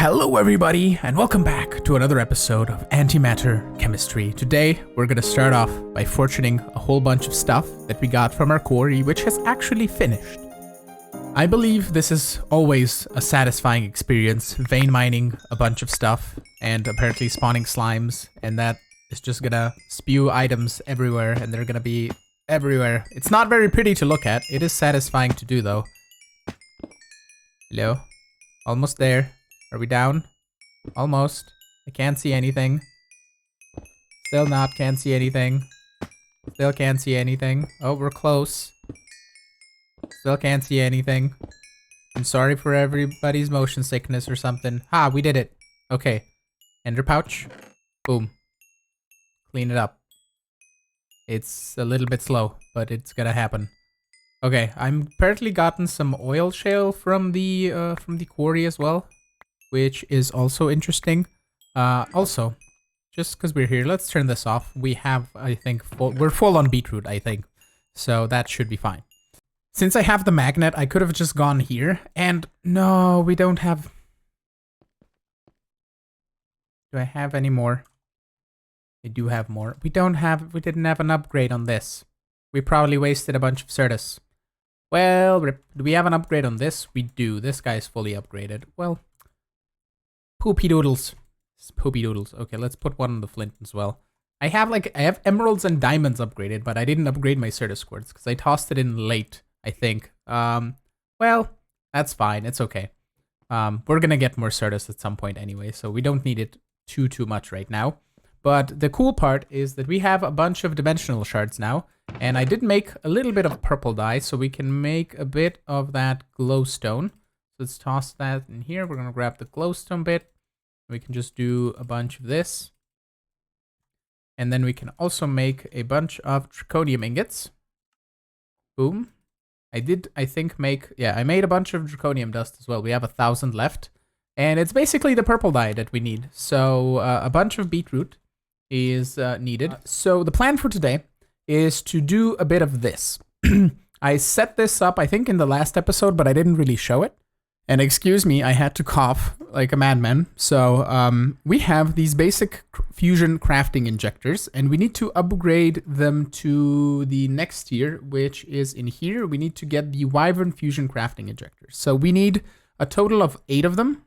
Hello everybody, and welcome back to another episode of Antimatter Chemistry. Today, we're gonna start off by fortuning a whole bunch of stuff that we got from our quarry, which has actually finished. I believe this is always a satisfying experience, vein mining a bunch of stuff, and apparently spawning slimes, and that is just gonna spew items everywhere, and they're gonna be everywhere. It's not very pretty to look at. It is satisfying to do, though. Hello? Almost there. Are we down? Almost. I can't see anything. Still not, can't see anything. Still can't see anything. Oh, we're close. Still can't see anything. I'm sorry for everybody's motion sickness or something. Ha, we did it. Okay. Ender pouch. Boom. Clean it up. It's a little bit slow, but it's gonna happen. Okay, I'm apparently gotten some oil shale from the quarry as well, which is also interesting. Also, just because we're here, let's turn this off. We have, I think, we're full on beetroot, I think. So that should be fine. Since I have the magnet, I could have just gone here. And no, we don't have... Do I have any more? I do have more. We didn't have an upgrade on this. We probably wasted a bunch of Certus. Well, do we have an upgrade on this? We do. This guy's fully upgraded. Well... Poopy doodles. Poopy doodles. Okay, let's put one on the flint as well. I have emeralds and diamonds upgraded, but I didn't upgrade my Certus quartz because I tossed it in late, I think. Well, that's fine. It's okay. We're gonna get more Certus at some point anyway, so we don't need it too much right now. But the cool part is that we have a bunch of dimensional shards now, and I did make a little bit of purple dye, so we can make a bit of that glowstone. So let's toss that in here. We're gonna grab the glowstone bit. We can just do a bunch of this. And then we can also make a bunch of draconium ingots. Boom. I made a bunch of draconium dust as well. We have 1,000 left. And it's basically the purple dye that we need. So a bunch of beetroot is needed. So the plan for today is to do a bit of this. I set this up, I think, in the last episode, but I didn't really show it. And excuse me, I had to cough like a madman. So we have these basic fusion crafting injectors, and we need to upgrade them to the next tier, which is in here. We need to get the Wyvern fusion crafting injectors. So we need a total of 8 of them.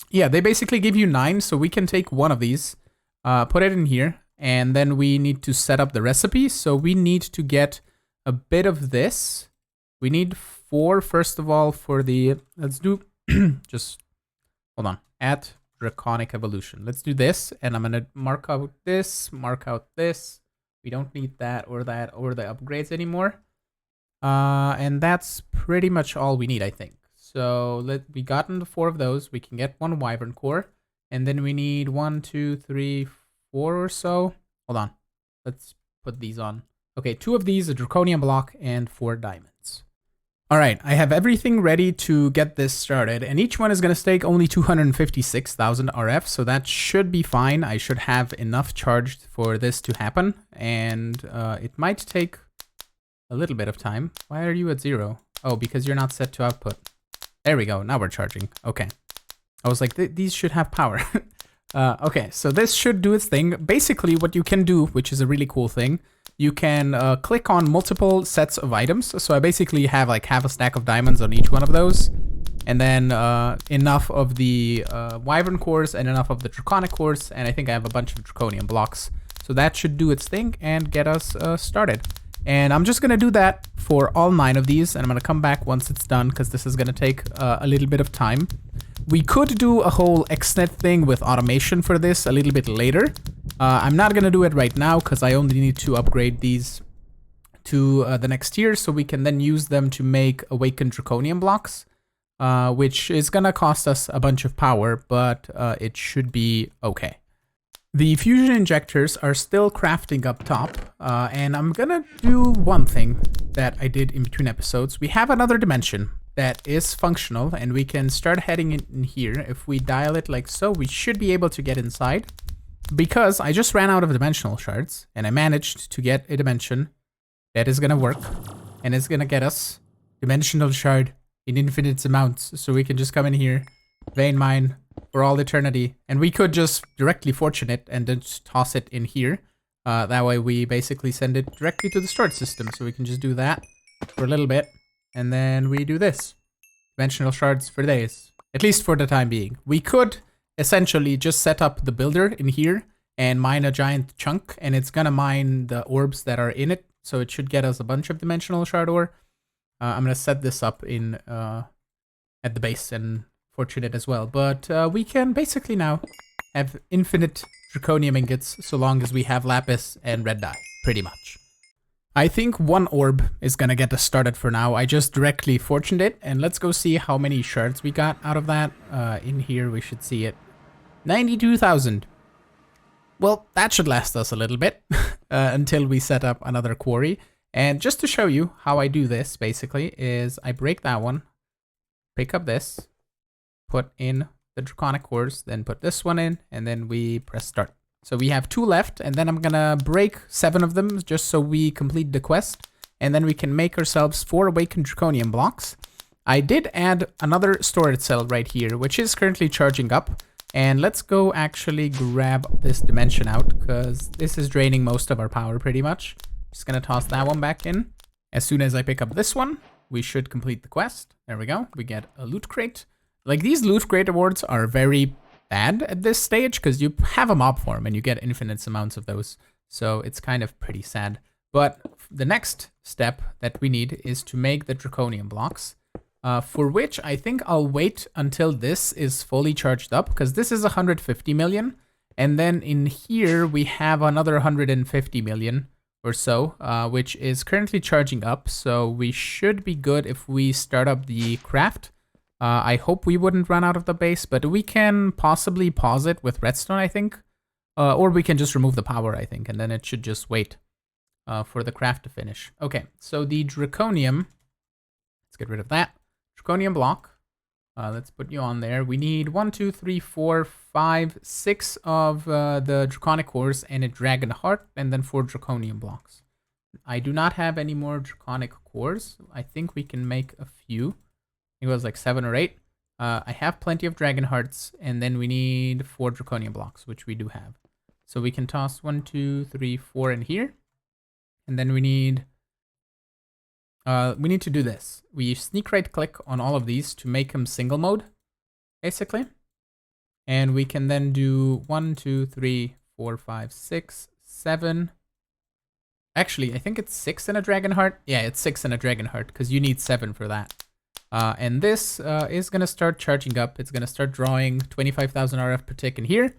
Yeah, they basically give you 9, so we can take one of these, put it in here, and then we need to set up the recipe. So we need to get a bit of this. We need 4, first of all, for the... Let's do... just... Hold on. At Draconic Evolution. Let's do this, and I'm going to mark out this, mark out this. We don't need that or the upgrades anymore. And that's pretty much all we need, I think. So we gotten the 4 of those. We can get 1 Wyvern core. And then we need 1, 2, 3, 4 or so. Hold on. Let's put these on. Okay, 2 of these, a Draconian block, and 4 diamonds. Alright, I have everything ready to get this started, and each one is going to stake only 256,000 RF, so that should be fine. I should have enough charged for this to happen, and it might take a little bit of time. Why are you at 0? Oh, because you're not set to output. There we go, now we're charging. Okay. I was like, these should have power. Okay, so this should do its thing. Basically, what you can do, which is a really cool thing, you can click on multiple sets of items. So I basically have like half a stack of diamonds on each one of those. And then enough of the Wyvern cores and enough of the Draconic cores. And I think I have a bunch of Draconian blocks. So that should do its thing and get us started. And I'm just going to do that for all 9 of these. And I'm going to come back once it's done because this is going to take a little bit of time. We could do a whole XNet thing with automation for this a little bit later. I'm not going to do it right now because I only need to upgrade these to the next tier so we can then use them to make awakened draconium blocks, which is going to cost us a bunch of power, but it should be okay. The fusion injectors are still crafting up top, and I'm going to do one thing that I did in between episodes. We have another dimension that is functional, and we can start heading in here. If we dial it like so, we should be able to get inside. Because I just ran out of dimensional shards, and I managed to get a dimension that is going to work, and it's going to get us dimensional shard in infinite amounts. So we can just come in here, vein mine, for all eternity. And we could just directly fortune it and then just toss it in here. That way we basically send it directly to the storage system. So we can just do that for a little bit. And then we do this. Dimensional shards for days. At least for the time being. We could essentially just set up the builder in here and mine a giant chunk. And it's going to mine the orbs that are in it. So it should get us a bunch of dimensional shard ore. I'm going to set this up in at the base and fortune it as well. But we can basically now have infinite draconium ingots so long as we have lapis and red dye, pretty much. I think one orb is going to get us started for now. I just directly fortuned it, and let's go see how many shards we got out of that. In here, we should see it. 92,000. Well, that should last us a little bit until we set up another quarry. And just to show you how I do this, basically, is I break that one, pick up this, put in the draconic cores, then put this one in, and then we press start. So we have 2 left, and then I'm gonna break 7 of them just so we complete the quest, and then we can make ourselves 4 awakened draconium blocks. I did add another storage cell right here, which is currently charging up, and let's go actually grab this dimension out, because this is draining most of our power pretty much. Just gonna toss that one back in. As soon as I pick up this one, we should complete the quest. There we go, we get a loot crate. Like, these loot crate awards are very bad at this stage because you have a mob form and you get infinite amounts of those. So it's kind of pretty sad. But the next step that we need is to make the draconium blocks, for which I think I'll wait until this is fully charged up, because this is 150 million. And then in here we have another 150 million or so, which is currently charging up. So we should be good if we start up the craft. I hope we wouldn't run out of the base, but we can possibly pause it with redstone, I think. Or we can just remove the power, I think, and then it should just wait for the craft to finish. Okay, so the draconium, let's get rid of that. Draconium block, let's put you on there. We need 1, 2, 3, 4, 5, 6 of the draconic cores and a dragon heart, and then 4 draconium blocks. I do not have any more draconic cores. I think we can make a few. It was like 7 or 8. I have plenty of dragon hearts, and then we need 4 draconium blocks, which we do have. So we can toss 1, 2, 3, 4 in here, and then we need to do this. We sneak right click on all of these to make them single mode, basically, and we can then do 1, 2, 3, 4, 5, 6, 7. Actually, I think it's 6 in a dragon heart. Yeah, it's 6 in a dragon heart because you need 7 for that. And this is going to start charging up. It's going to start drawing 25,000 RF per tick in here.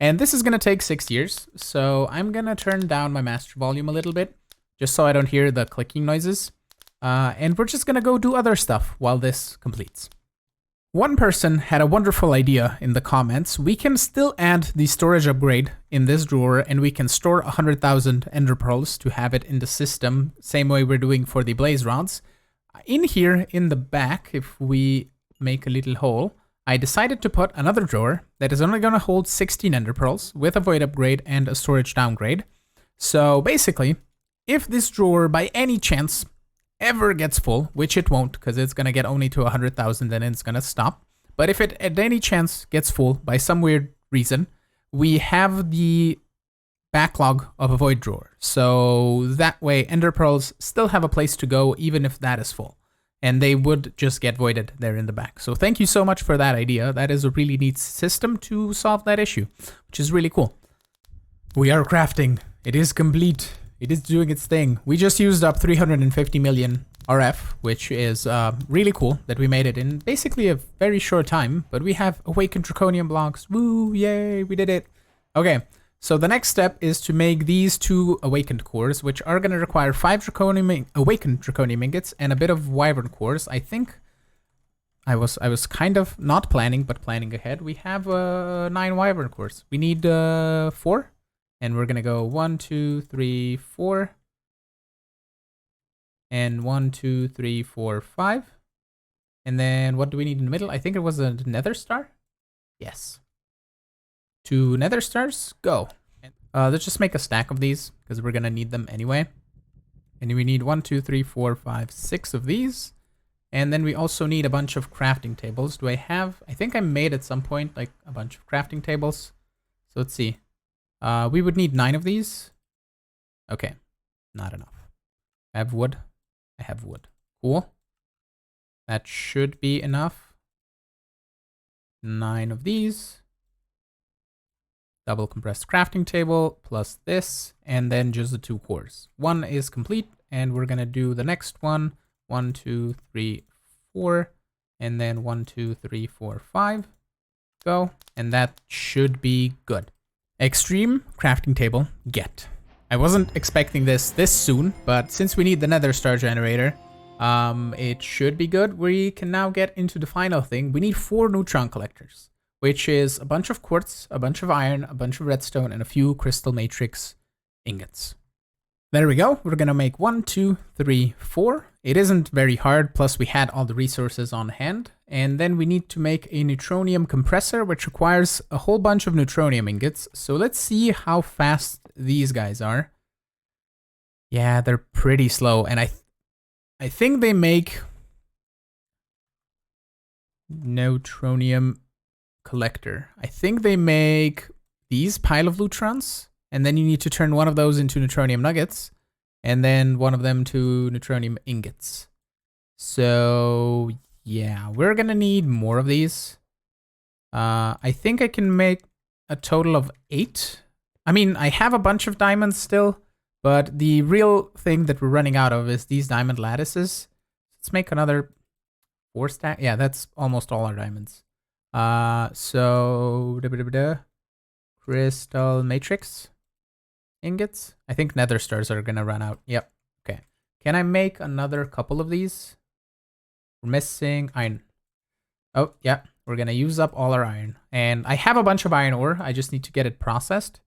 And this is going to take 6 years. So I'm going to turn down my master volume a little bit, just so I don't hear the clicking noises. And we're just going to go do other stuff while this completes. One person had a wonderful idea in the comments. We can still add the storage upgrade in this drawer, and we can store 100,000 ender pearls to have it in the system, same way we're doing for the blaze rods. In here, in the back, if we make a little hole, I decided to put another drawer that is only going to hold 16 ender pearls with a void upgrade and a storage downgrade. So basically, if this drawer by any chance ever gets full, which it won't because it's going to get only to 100,000 and it's going to stop. But if it at any chance gets full by some weird reason, we have the backlog of a void drawer. So that way ender pearls still have a place to go even if that is full. And they would just get voided there in the back. So thank you so much for that idea. That is a really neat system to solve that issue, which is really cool. We are crafting. It is complete. It is doing its thing. We just used up 350 million RF, which is really cool that we made it in basically a very short time. But we have awakened draconium blocks. Woo, yay, we did it. Okay, so the next step is to make these 2 awakened cores, which are going to require 5 awakened draconium ingots and a bit of wyvern cores. I think I was kind of not planning, but planning ahead. We have 9 wyvern cores. We need 4. And we're going to go 1, 2, 3, 4. And 1, 2, 3, 4, 5. And then what do we need in the middle? I think it was a nether star. Yes. 2 nether stars. Go. Let's just make a stack of these because we're going to need them anyway. And we need 1, 2, 3, 4, 5, 6 of these. And then we also need a bunch of crafting tables. Do I have... I think I made at some point like a bunch of crafting tables. So let's see. We would need 9 of these. Okay, not enough. I have wood. I have wood. Cool. That should be enough. 9 of these. Double compressed crafting table plus this, and then just the 2 cores. 1 is complete, and we're gonna do the next one. 1, 2, 3, 4, and then 1, 2, 3, 4, 5. Go, and that should be good. Extreme crafting table get. I wasn't expecting this soon, but since we need the nether star generator, it should be good. We can now get into the final thing. We need 4 neutron collectors, which is a bunch of quartz, a bunch of iron, a bunch of redstone, and a few crystal matrix ingots. There we go. We're gonna make 1, 2, 3, 4. It isn't very hard, plus we had all the resources on hand. And then we need to make a neutronium compressor, which requires a whole bunch of neutronium ingots. So let's see how fast these guys are. Yeah, they're pretty slow, and I think they make neutronium collector. I think they make these pile of neutrons, and then you need to turn one of those into neutronium nuggets, and then one of them to neutronium ingots. So yeah, we're gonna need more of these. I think I can make a total of 8. I mean, I have a bunch of diamonds still, but the real thing that we're running out of is these diamond lattices. Let's make another 4 stack. Yeah, that's almost all our diamonds. So crystal matrix ingots. I think nether stars are gonna run out. Yep. Okay. Can I make another couple of these? We're missing iron. Oh, yeah. We're gonna use up all our iron. And I have a bunch of iron ore. I just need to get it processed.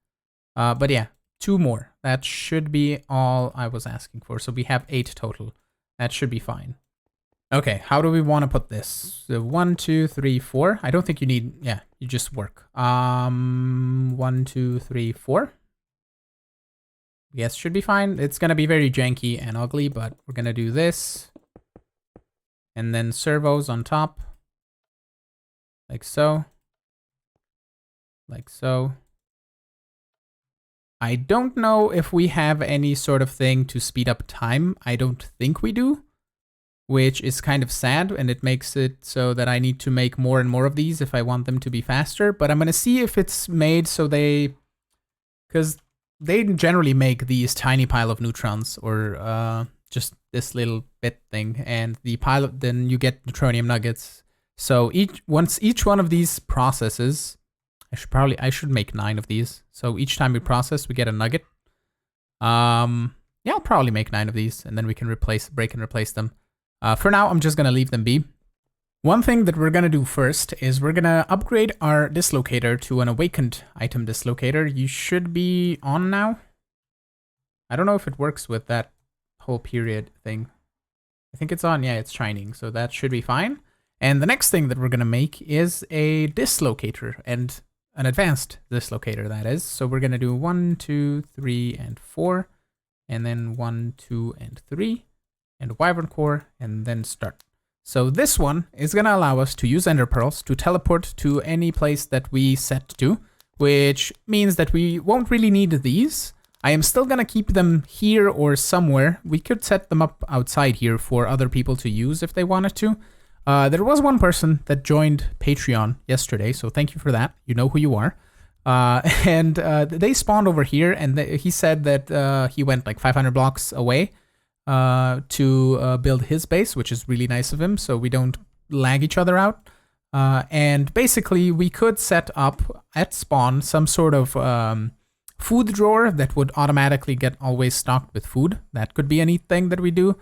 But yeah, 2 more. That should be all I was asking for. So we have 8 total. That should be fine. Okay, how do we want to put this? So 1, 2, 3, 4. I don't think you need, yeah, you just work. 1, 2, 3, 4. Yes, should be fine. It's gonna be very janky and ugly, but we're gonna do this. And then servos on top. Like so. Like so. I don't know if we have any sort of thing to speed up time. I don't think we do, which is kind of sad, and it makes it so that I need to make more and more of these if I want them to be faster. But I'm going to see if it's made so because they generally make these tiny pile of neutrons, or just this little bit thing, and the pile, then you get neutronium nuggets. So once each one of these processes, I should make 9 of these. So each time we process, we get a nugget. Yeah, I'll probably make 9 of these, and then we can break and replace them. For now, I'm just gonna leave them be. One thing that we're gonna do first is we're gonna upgrade our dislocator to an awakened item dislocator. You should be on now. I don't know if it works with that whole period thing. I think it's on. Yeah, it's shining, so that should be fine. And the next thing that we're gonna make is a dislocator, and an advanced dislocator, that is. So we're gonna do 1, 2, 3, and 4, and then 1, 2, and 3, and wyvern core, and then start. So this one is gonna allow us to use ender pearls to teleport to any place that we set to, which means that we won't really need these. I am still gonna keep them here or somewhere. We could set them up outside here for other people to use if they wanted to. There was one person that joined Patreon yesterday, so thank you for that. You know who you are. And they spawned over here, and he said that he went like 500 blocks away to build his base, which is really nice of him, so we don't lag each other out. And basically, we could set up at spawn some sort of food drawer that would automatically get always stocked with food. That could be a neat thing that we do.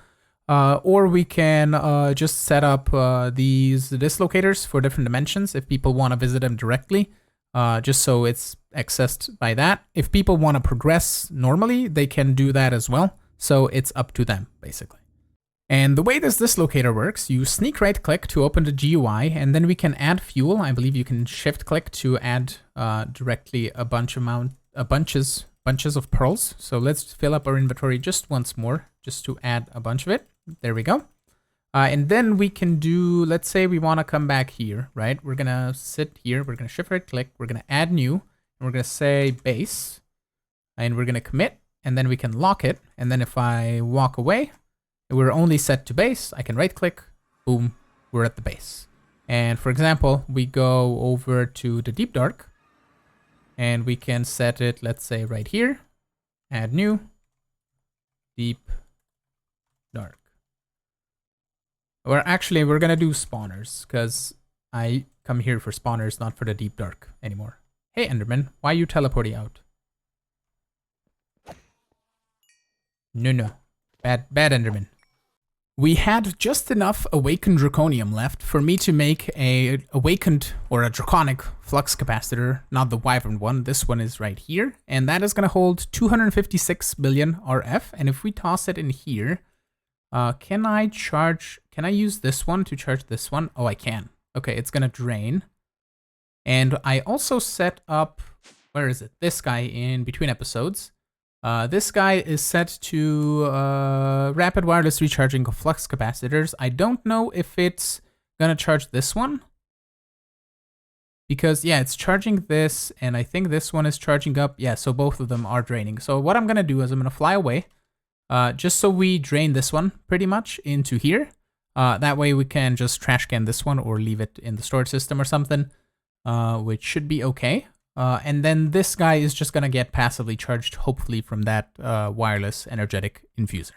Or we can just set up these dislocators for different dimensions if people want to visit them directly, just so it's accessed by that. If people want to progress normally, they can do that as well. So it's up to them, basically. And the way this dislocator works, you sneak right click to open the GUI, and then we can add fuel. I believe you can shift click to add directly bunches of pearls. So let's fill up our inventory just once more, just to add a bunch of it. There we go. And then we can do, let's say we want to come back here, right? We're going to sit here. We're going to shift right click. We're going to add new. And we're going to say base. And we're going to commit. And then we can lock it. And then if I walk away, we're only set to base. I can right click. Boom. We're at the base. And for example, we go over to the deep dark. And we can set it, let's say right here. Add new. Deep dark. Or actually, we're going to do spawners, because I come here for spawners, not for the deep dark anymore. Hey, Enderman, why are you teleporting out? No. Bad Enderman. We had just enough awakened draconium left for me to make a awakened or a draconic flux capacitor, not the wyvern one. This one is right here, and that is going to hold 256 billion RF. And if we toss it in here, can I use this one to charge this one? Oh, I can. Okay, it's going to drain. And I also set up, where is it? This guy in between episodes. This guy is set to rapid wireless recharging of flux capacitors. I don't know if it's gonna charge this one. Because, yeah, it's charging this, and I think this one is charging up. Yeah, so both of them are draining. So what I'm gonna do is I'm gonna fly away, just so we drain this one pretty much into here. That way we can just trash can this one or leave it in the storage system or something, which should be okay. And then this guy is just going to get passively charged, hopefully from that wireless energetic infuser.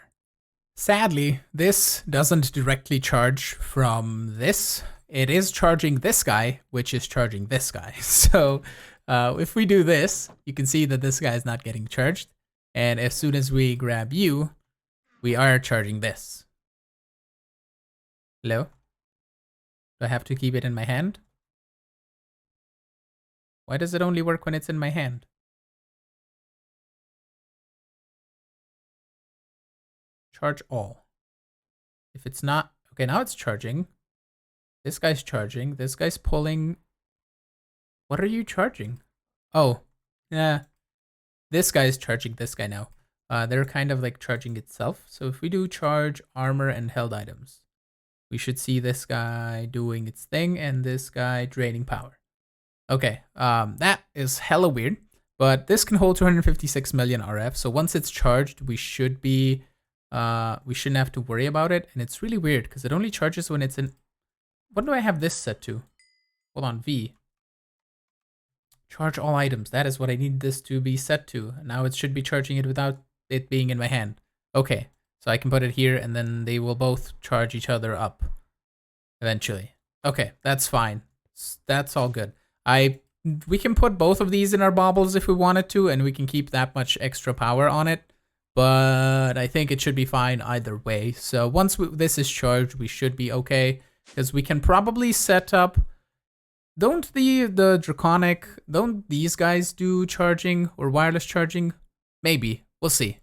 Sadly, this doesn't directly charge from this. It is charging this guy, which is charging this guy. So if we do this, you can see that this guy is not getting charged. And as soon as we grab you, we are charging this. Hello? Do I have to keep it in my hand? Why does it only work when it's in my hand? Charge all. If it's not, okay, now it's charging. This guy's charging. This guy's pulling. What are you charging? Oh, yeah. This guy's charging this guy now. They're kind of like charging itself. So if we do charge armor and held items, we should see this guy doing its thing and this guy draining power. Okay, that is hella weird, but this can hold 256 million RF. So once it's charged, we should be, we shouldn't have to worry about it. And it's really weird because it only charges when it's in, what do I have this set to? Hold on, V. Charge all items. That is what I need this to be set to. Now it should be charging it without it being in my hand. Okay, so I can put it here and then they will both charge each other up eventually. Okay, that's fine. That's all good. We can put both of these in our baubles if we wanted to, and we can keep that much extra power on it. But I think it should be fine either way. So once this is charged, we should be okay, because we can probably set up. Don't the draconic? Don't these guys do charging or wireless charging? Maybe. We'll see.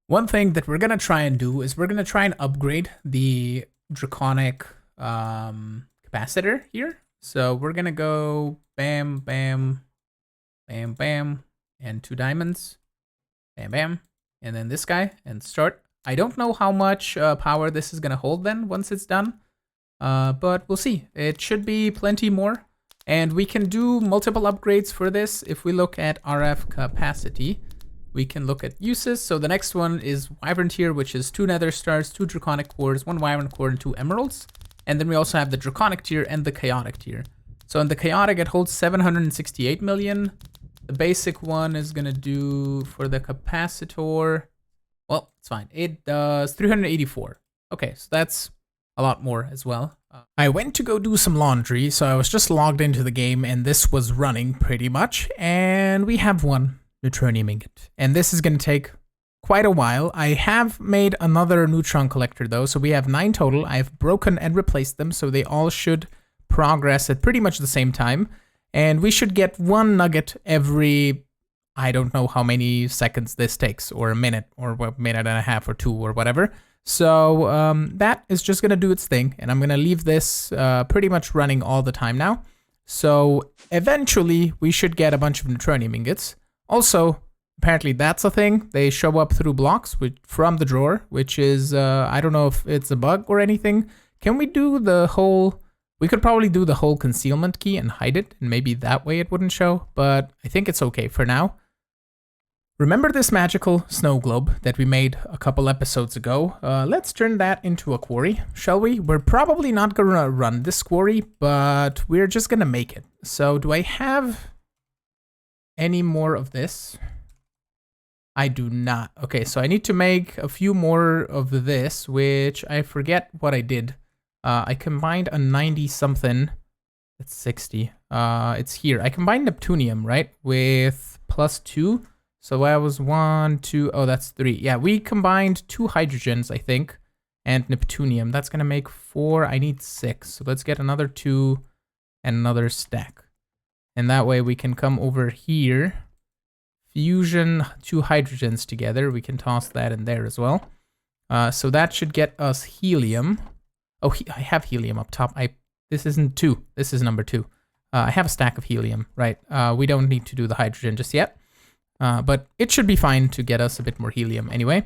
One thing that we're gonna try and do is we're gonna try and upgrade the draconic capacitor here. So we're gonna go bam, bam, bam, bam, and 2 diamonds, bam, bam, and then this guy, and start. I don't know how much power this is gonna hold then once it's done, but we'll see. It should be plenty more, and we can do multiple upgrades for this. If we look at RF capacity, we can look at uses. So the next one is Wyvern tier, which is 2 nether stars, 2 draconic cores, 1 wyvern core, and 2 emeralds. And then we also have the draconic tier and the chaotic tier. So in the chaotic, it holds 768 million. The basic one is gonna do for the capacitor. Well, it's fine. It does 384. Okay, so that's a lot more as well. I went to go do some laundry, so I was just logged into the game and this was running pretty much. And we have 1 Neutronium ingot. And this is gonna take quite a while. I have made another neutron collector though, so we have 9 total. I have broken and replaced them, so they all should progress at pretty much the same time. And we should get 1 nugget every, I don't know how many seconds this takes, or a minute, or a minute and a half, or 2, or whatever. So that is just gonna do its thing, and I'm gonna leave this pretty much running all the time now. So eventually we should get a bunch of Neutronium ingots. Also, Apparently that's a thing. They show up through blocks from the drawer, which is, I don't know if it's a bug or anything. Can we do the whole... We could probably do the whole concealment key and hide it, and maybe that way it wouldn't show, but I think it's okay for now. Remember this magical snow globe that we made a couple episodes ago? Let's turn that into a quarry, shall we? We're probably not gonna run this quarry, but we're just gonna make it. So do I have any more of this? I do not. Okay, so I need to make a few more of this, which I forget what I did. I combined a 90-something. It's 60. It's here. I combined Neptunium, right? With +2. So I was 1, 2. Oh, that's 3. Yeah, we combined 2 hydrogens, I think, and Neptunium. That's going to make 4. I need 6. So let's get another 2 and another stack. And that way we can come over here. Fusion 2 hydrogens together. We can toss that in there as well. So that should get us helium. Oh, I have helium up top. This isn't 2. This is number 2. I have a stack of helium, right? We don't need to do the hydrogen just yet. But it should be fine to get us a bit more helium anyway.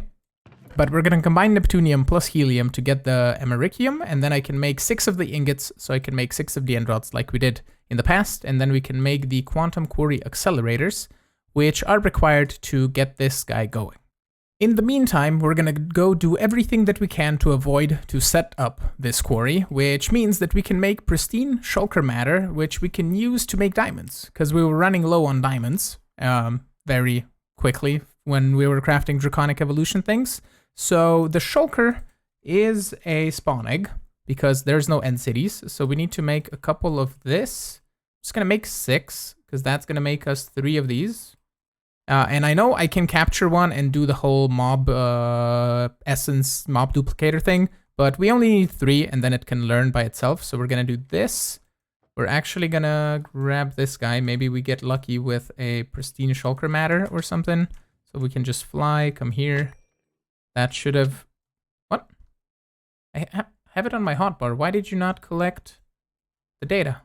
But we're going to combine Neptunium plus helium to get the americium, and then I can make 6 of the ingots, so I can make 6 of the dendrites like we did in the past, and then we can make the quantum quarry accelerators, which are required to get this guy going. In the meantime, we're going to go do everything that we can to avoid to set up this quarry, which means that we can make pristine Shulker matter, which we can use to make diamonds, because we were running low on diamonds very quickly when we were crafting draconic evolution things. So the Shulker is a spawn egg, because there's no end cities, so we need to make a couple of this. I'm just going to make 6, because that's going to make us 3 of these. And I know I can capture one and do the whole mob essence mob duplicator thing, but we only need 3 and then it can learn by itself. So we're going to do this. We're actually going to grab this guy. Maybe we get lucky with a pristine Shulker matter or something. So we can just fly, come here. That should have... What? I have it on my hotbar. Why did you not collect the data?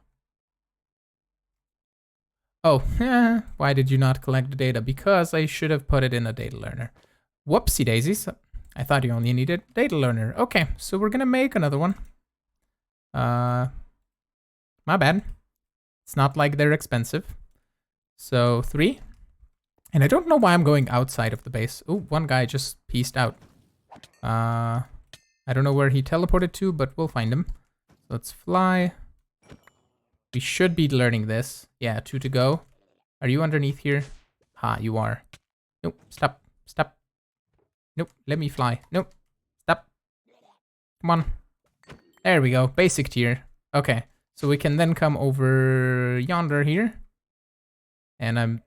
Oh, why did you not collect the data? Because I should have put it in a data learner. Whoopsie daisies. I thought you only needed data learner. Okay, so we're gonna make another one. My bad. It's not like they're expensive. So 3. And I don't know why I'm going outside of the base. Oh, one guy just pieced out. I don't know where he teleported to, but we'll find him. So let's fly. We should be learning this. Yeah, 2 to go. Are you underneath here? Ha, you are. Nope, stop, stop. Nope, let me fly. Nope, stop. Come on. There we go, basic tier. Okay, so we can then come over yonder here. And I'm...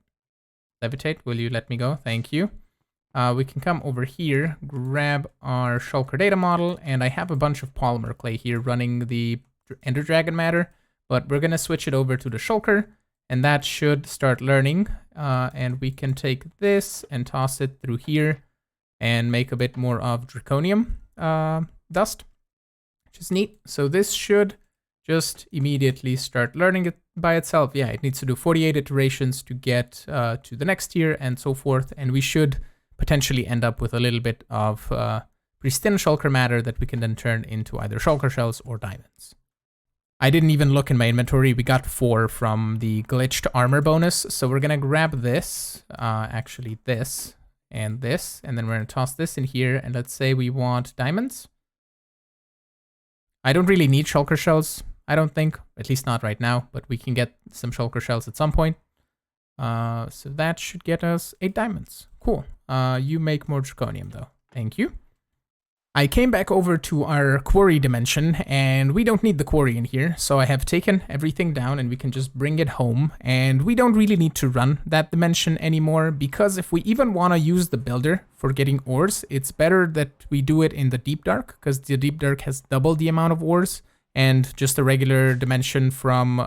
Levitate, will you let me go? Thank you. We can come over here, grab our Shulker data model, and I have a bunch of polymer clay here running the Ender Dragon matter. But we're going to switch it over to the Shulker, and that should start learning. And we can take this and toss it through here and make a bit more of draconium dust, which is neat. So this should just immediately start learning it by itself. Yeah, it needs to do 48 iterations to get to the next tier and so forth. And we should potentially end up with a little bit of pristine Shulker matter that we can then turn into either Shulker shells or diamonds. I didn't even look in my inventory. We got 4 from the glitched armor bonus. So we're going to grab this, actually this, and then we're going to toss this in here. And let's say we want diamonds. I don't really need Shulker shells, I don't think. At least not right now, but we can get some Shulker shells at some point. So that should get us 8 diamonds. Cool. You make more draconium though. Thank you. I came back over to our quarry dimension, and we don't need the quarry in here, so I have taken everything down and we can just bring it home, and we don't really need to run that dimension anymore, because if we even want to use the builder for getting ores, it's better that we do it in the deep dark, because the deep dark has double the amount of ores, and just a regular dimension from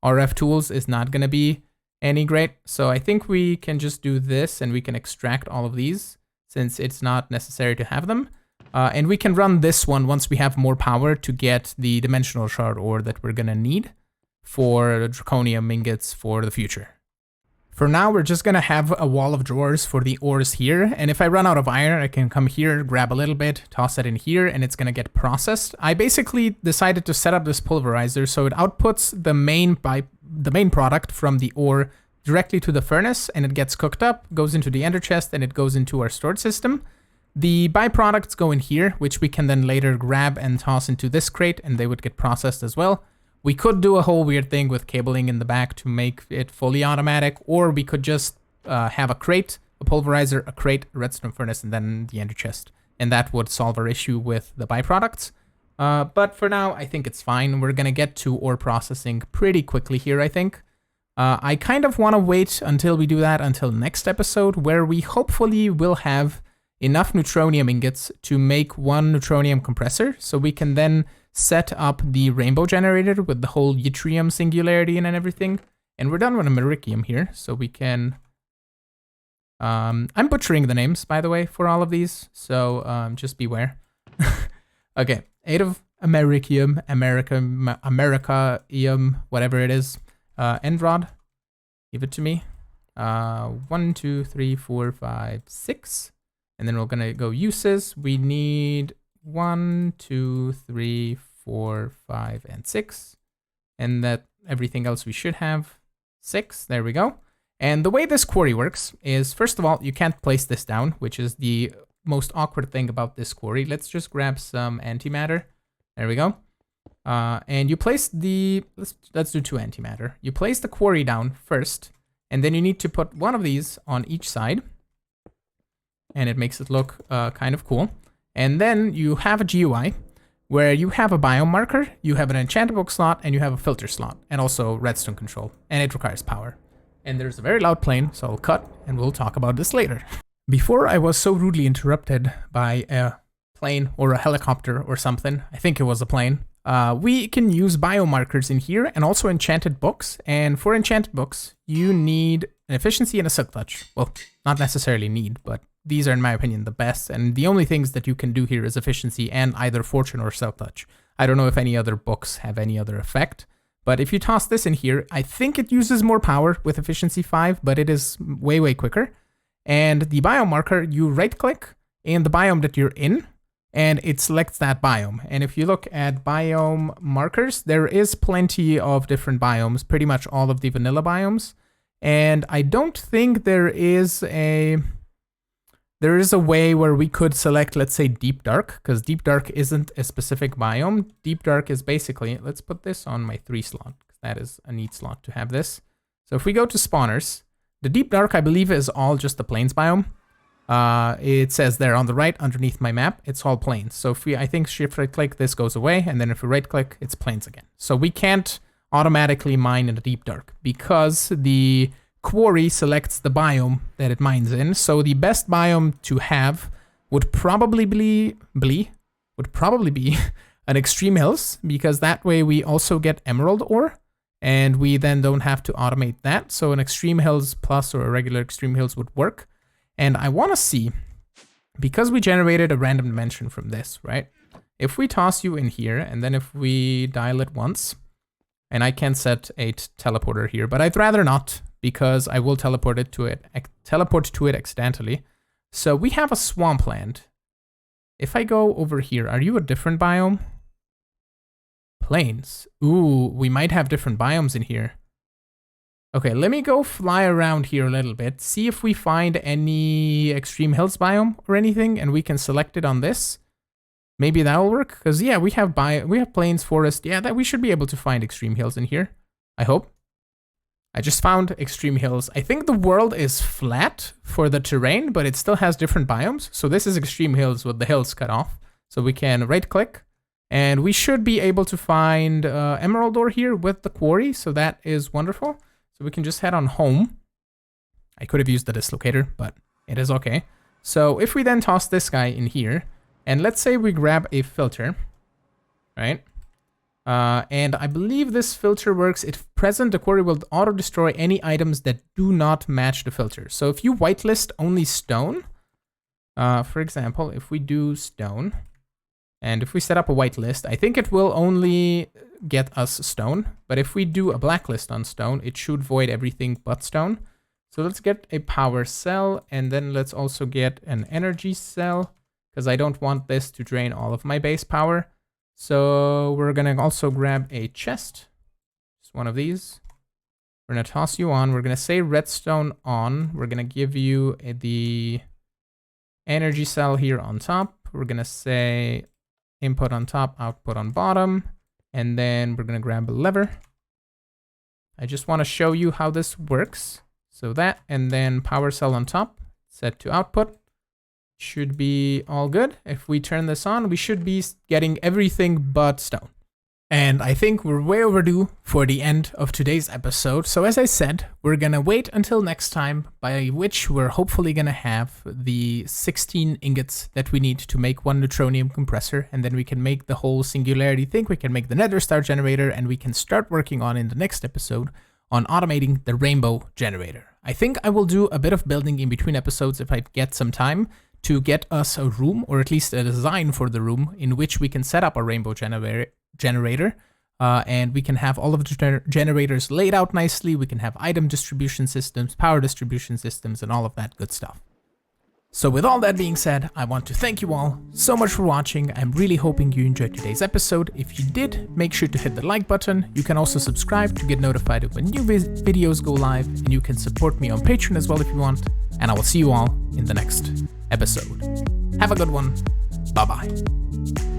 RF tools is not going to be any great. So I think we can just do this, and we can extract all of these, since it's not necessary to have them. And we can run this one once we have more power to get the dimensional shard ore that we're gonna need for draconium ingots for the future. For now, we're just gonna have a wall of drawers for the ores here, and if I run out of iron, I can come here, grab a little bit, toss it in here, and it's gonna get processed. I basically decided to set up this pulverizer so it outputs the main product from the ore directly to the furnace, and it gets cooked up, goes into the ender chest, and it goes into our storage system. The byproducts go in here, which we can then later grab and toss into this crate, and they would get processed as well. We could do a whole weird thing with cabling in the back to make it fully automatic, or we could just have a crate, a pulverizer, a crate, a redstone furnace, and then the ender chest. And that would solve our issue with the byproducts. But for now, I think it's fine. We're going to get to ore processing pretty quickly here, I think. I kind of want to wait until we do that until next episode, where we hopefully will have enough neutronium ingots to make one neutronium compressor, so we can then set up the rainbow generator with the whole yttrium singularity and everything. And we're done with americium here, so we can... I'm butchering the names, by the way, for all of these, so just beware. Okay, 8 of americium, americium, whatever it is. End rod, give it to me. 1, 2, 3, 4, 5, 6. And then we're gonna go uses. We need 1, 2, 3, 4, 5, and 6. And that everything else we should have 6. There we go. And the way this quarry works is, first of all, you can't place this down, which is the most awkward thing about this quarry. Let's just grab some antimatter. There we go. And you place the, let's do 2 antimatter. You place the quarry down first, and then you need to put one of these on each side. And it makes it look kind of cool. And then you have a GUI where you have a biome marker, you have an enchanted book slot, and you have a filter slot, and also redstone control, and it requires power. And there's a very loud plane, so I'll cut, and we'll talk about this later. Before I was so rudely interrupted by a plane or a helicopter or something, I think it was a plane, we can use biomarkers in here and also enchanted books. And for enchanted books, you need an efficiency and a silk touch. Well, not necessarily need, but these are, in my opinion, the best. And the only things that you can do here is efficiency and either fortune or silk touch. I don't know if any other books have any other effect. But if you toss this in here, I think it uses more power with efficiency 5, but it is way, way quicker. And the biomarker, you right click in the biome that you're in, and it selects that biome. And if you look at biome markers, there is plenty of different biomes, pretty much all of the vanilla biomes. And I don't think there is a way where we could select, let's say, deep dark, because deep dark isn't a specific biome. Deep dark is basically, let's put this on my 3 slot, because that is a neat slot to have this. So if we go to spawners, the deep dark, I believe, is all just the plains biome. It says there on the right underneath my map, it's all plains. So if we, I think shift right click, this goes away. And then if we right click, it's plains again. So we can't automatically mine in the deep dark because the quarry selects the biome that it mines in. So the best biome to have would probably be an extreme hills, because that way we also get emerald ore and we then don't have to automate that. So an extreme hills plus or a regular extreme hills would work. And I want to see, because we generated a random dimension from this, right? If we toss you in here and then if we dial it once, and I can set a teleporter here, but I'd rather not, because I will teleport to it accidentally. So we have a swampland. If I go over here, are you a different biome? Plains. Ooh, we might have different biomes in here. Okay, let me go fly around here a little bit, see if we find any extreme hills biome or anything, and we can select it on this. Maybe that'll work, because yeah, we have plains, forest. Yeah, that we should be able to find extreme hills in here. I hope. I just found extreme hills. I think the world is flat for the terrain, but it still has different biomes. So this is extreme hills with the hills cut off. So we can right click and we should be able to find emerald ore here with the quarry. So that is wonderful. So we can just head on home. I could have used the dislocator, but it is okay. So if we then toss this guy in here, and let's say we grab a filter, right? And I believe this filter works. If present, the quarry will auto-destroy any items that do not match the filter. So if you whitelist only stone, for example, if we do stone, and if we set up a whitelist, I think it will only get us stone. But if we do a blacklist on stone, it should void everything but stone. So let's get a power cell, and then let's also get an energy cell, because I don't want this to drain all of my base power. So we're gonna also grab a chest, just one of these. We're gonna toss you on. We're gonna say redstone on. We're gonna give you the energy cell here on top. We're gonna say input on top, output on bottom, and then we're gonna grab a lever. I just want to show you how this works. So that, and then power cell on top, set to output. Should be all good. If we turn this on, we should be getting everything but stone. And I think we're way overdue for the end of today's episode. So as I said, we're gonna wait until next time, by which we're hopefully gonna have the 16 ingots that we need to make one Neutronium compressor, and then we can make the whole singularity thing. We can make the nether star generator, and we can start working on in the next episode on automating the rainbow generator. I think I will do a bit of building in between episodes if I get some time, to get us a room, or at least a design for the room, in which we can set up a rainbow generator, and we can have all of the generators laid out nicely. We can have item distribution systems, power distribution systems, and all of that good stuff. So with all that being said, I want to thank you all so much for watching. I'm really hoping you enjoyed today's episode. If you did, make sure to hit the like button. You can also subscribe to get notified when new videos go live, and you can support me on Patreon as well if you want. And I will see you all in the next episode. Have a good one. Bye-bye.